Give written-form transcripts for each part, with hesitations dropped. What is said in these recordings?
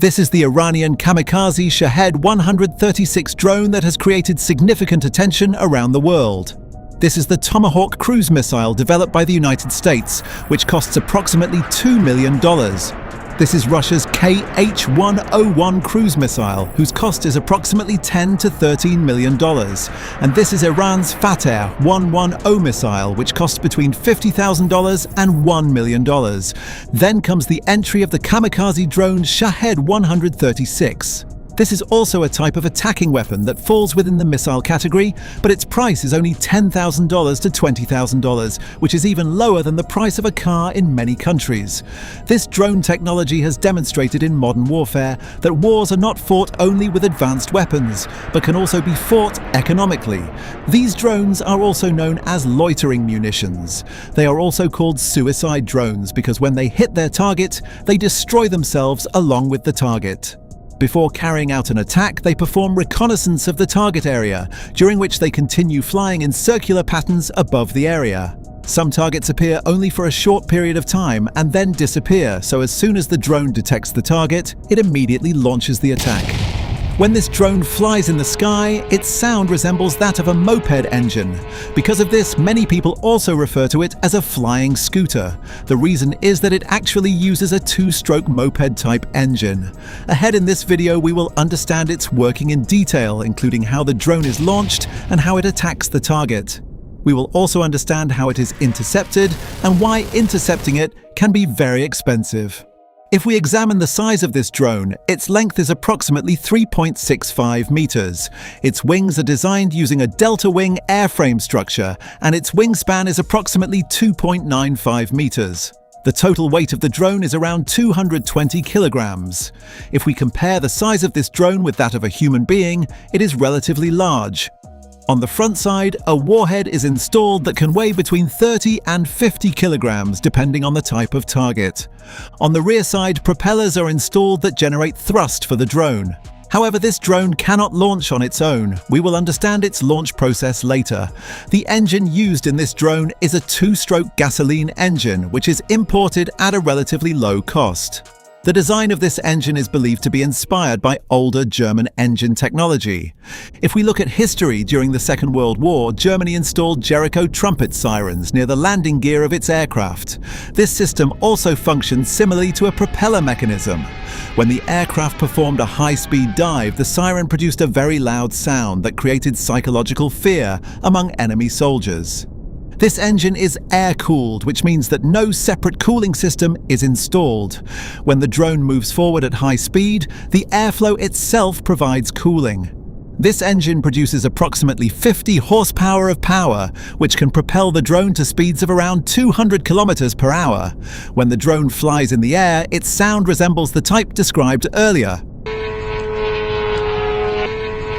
This is the Iranian Kamikaze Shahed 136 drone that has created significant attention around the world. This is the Tomahawk cruise missile developed by the United States, which costs approximately $2 million. This is Russia's KH-101 cruise missile, whose cost is approximately $10 to $13 million. And this is Iran's Fateh 110 missile, which costs between $50,000 and $1 million. Then comes the entry of the Kamikaze drone Shahed 136. This is also a type of attacking weapon that falls within the missile category, but its price is only $10,000 to $20,000, which is even lower than the price of a car in many countries. This drone technology has demonstrated in modern warfare that wars are not fought only with advanced weapons, but can also be fought economically. These drones are also known as loitering munitions. They are also called suicide drones because when they hit their target, they destroy themselves along with the target. Before carrying out an attack, they perform reconnaissance of the target area, during which they continue flying in circular patterns above the area. Some targets appear only for a short period of time and then disappear, so as soon as the drone detects the target, it immediately launches the attack. When this drone flies in the sky, its sound resembles that of a moped engine. Because of this, many people also refer to it as a flying scooter. The reason is that it actually uses a two-stroke moped-type engine. Ahead in this video, we will understand its working in detail, including how the drone is launched and how it attacks the target. We will also understand how it is intercepted and why intercepting it can be very expensive. If we examine the size of this drone, its length is approximately 3.65 meters. Its wings are designed using a delta wing airframe structure, and its wingspan is approximately 2.95 meters. The total weight of the drone is around 220 kilograms. If we compare the size of this drone with that of a human being, it is relatively large. On the front side, a warhead is installed that can weigh between 30 and 50 kilograms depending on the type of target. On the rear side, propellers are installed that generate thrust for the drone. However, this drone cannot launch on its own. We will understand its launch process later. The engine used in this drone is a two-stroke gasoline engine, which is imported at a relatively low cost. The design of this engine is believed to be inspired by older German engine technology. If we look at history during the Second World War, Germany installed Jericho trumpet sirens near the landing gear of its aircraft. This system also functioned similarly to a propeller mechanism. When the aircraft performed a high-speed dive, the siren produced a very loud sound that created psychological fear among enemy soldiers. This engine is air-cooled, which means that no separate cooling system is installed. When the drone moves forward at high speed, the airflow itself provides cooling. This engine produces approximately 50 horsepower of power, which can propel the drone to speeds of around 200 kilometers per hour. When the drone flies in the air, its sound resembles the type described earlier.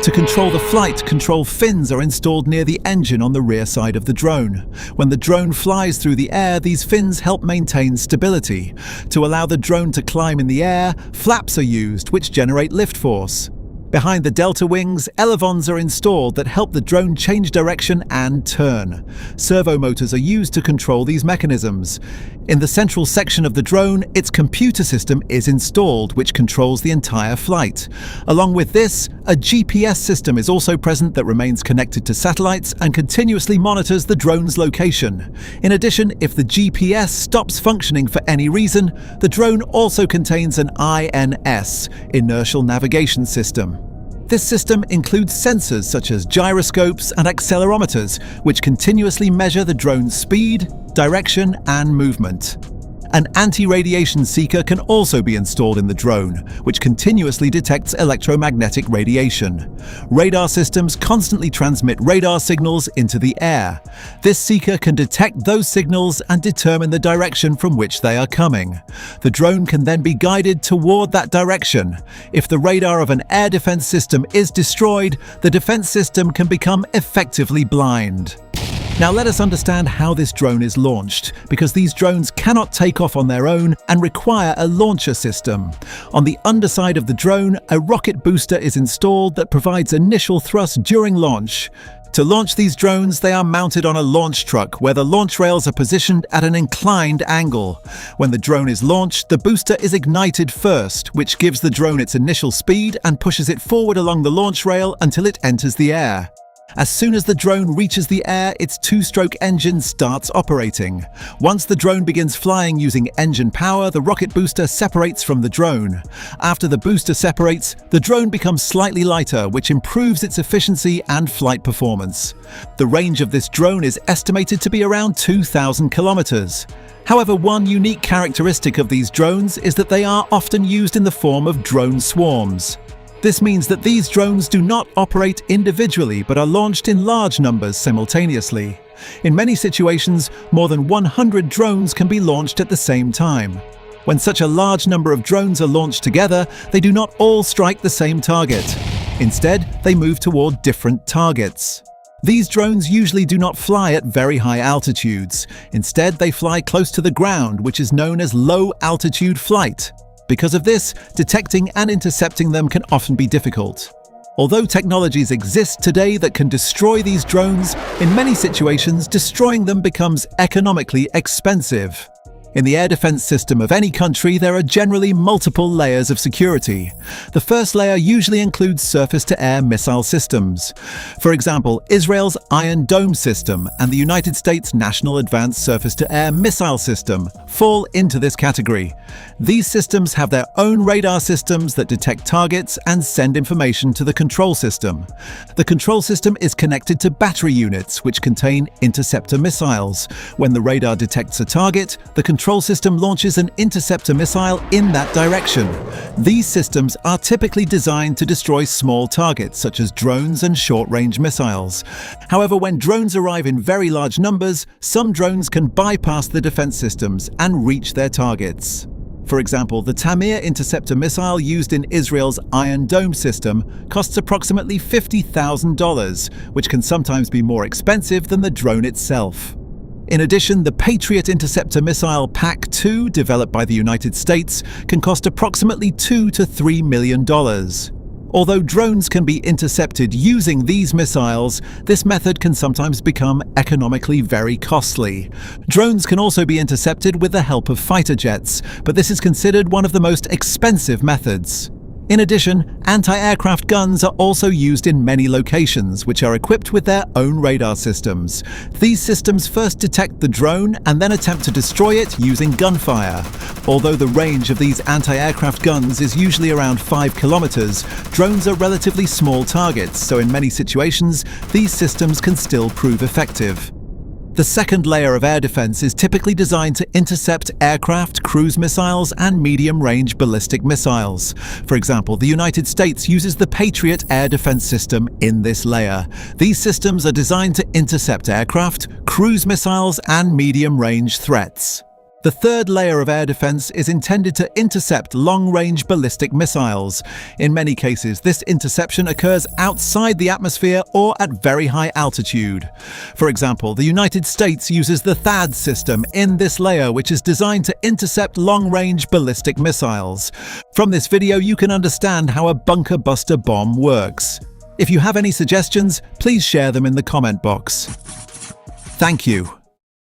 To control the flight, control fins are installed near the engine on the rear side of the drone. When the drone flies through the air, these fins help maintain stability. To allow the drone to climb in the air, flaps are used, which generate lift force. Behind the delta wings, elevons are installed that help the drone change direction and turn. Servo motors are used to control these mechanisms. In the central section of the drone, its computer system is installed, which controls the entire flight. Along with this, a GPS system is also present that remains connected to satellites and continuously monitors the drone's location. In addition, if the GPS stops functioning for any reason, the drone also contains an INS, inertial navigation system. This system includes sensors such as gyroscopes and accelerometers, which continuously measure the drone's speed, direction, and movement. An anti-radiation seeker can also be installed in the drone, which continuously detects electromagnetic radiation. Radar systems constantly transmit radar signals into the air. This seeker can detect those signals and determine the direction from which they are coming. The drone can then be guided toward that direction. If the radar of an air defense system is destroyed, the defense system can become effectively blind. Now let us understand how this drone is launched, because these drones cannot take off on their own and require a launcher system. On the underside of the drone, a rocket booster is installed that provides initial thrust during launch. To launch these drones, they are mounted on a launch truck where the launch rails are positioned at an inclined angle. When the drone is launched, the booster is ignited first, which gives the drone its initial speed and pushes it forward along the launch rail until it enters the air. As soon as the drone reaches the air, its two-stroke engine starts operating. Once the drone begins flying using engine power, the rocket booster separates from the drone. After the booster separates, the drone becomes slightly lighter, which improves its efficiency and flight performance. The range of this drone is estimated to be around 2,000 kilometers. However, one unique characteristic of these drones is that they are often used in the form of drone swarms. This means that these drones do not operate individually but are launched in large numbers simultaneously. In many situations, more than 100 drones can be launched at the same time. When such a large number of drones are launched together, they do not all strike the same target. Instead, they move toward different targets. These drones usually do not fly at very high altitudes. Instead, they fly close to the ground, which is known as low-altitude flight. Because of this, detecting and intercepting them can often be difficult. Although technologies exist today that can destroy these drones, in many situations, destroying them becomes economically expensive. In the air defense system of any country, there are generally multiple layers of security. The first layer usually includes surface-to-air missile systems. For example, Israel's Iron Dome system and the United States National Advanced Surface-to-Air Missile System fall into this category. These systems have their own radar systems that detect targets and send information to the control system. The control system is connected to battery units, which contain interceptor missiles. When the radar detects a target, the control system launches an interceptor missile in that direction. These systems are typically designed to destroy small targets such as drones and short-range missiles. However, when drones arrive in very large numbers, some drones can bypass the defense systems and reach their targets. For example, the Tamir interceptor missile used in Israel's Iron Dome system costs approximately $50,000, which can sometimes be more expensive than the drone itself. In addition, the Patriot interceptor missile PAC-2, developed by the United States, can cost approximately $2 to $3 million. Although drones can be intercepted using these missiles, this method can sometimes become economically very costly. Drones can also be intercepted with the help of fighter jets, but this is considered one of the most expensive methods. In addition, anti-aircraft guns are also used in many locations, which are equipped with their own radar systems. These systems first detect the drone and then attempt to destroy it using gunfire. Although the range of these anti-aircraft guns is usually around 5 kilometers, drones are relatively small targets, so in many situations, these systems can still prove effective. The second layer of air defense is typically designed to intercept aircraft, cruise missiles, and medium-range ballistic missiles. For example, the United States uses the Patriot air defense system in this layer. These systems are designed to intercept aircraft, cruise missiles, and medium-range threats. The third layer of air defense is intended to intercept long-range ballistic missiles. In many cases, this interception occurs outside the atmosphere or at very high altitude. For example, the United States uses the THAAD system in this layer, which is designed to intercept long-range ballistic missiles. From this video, you can understand how a bunker buster bomb works. If you have any suggestions, please share them in the comment box. Thank you.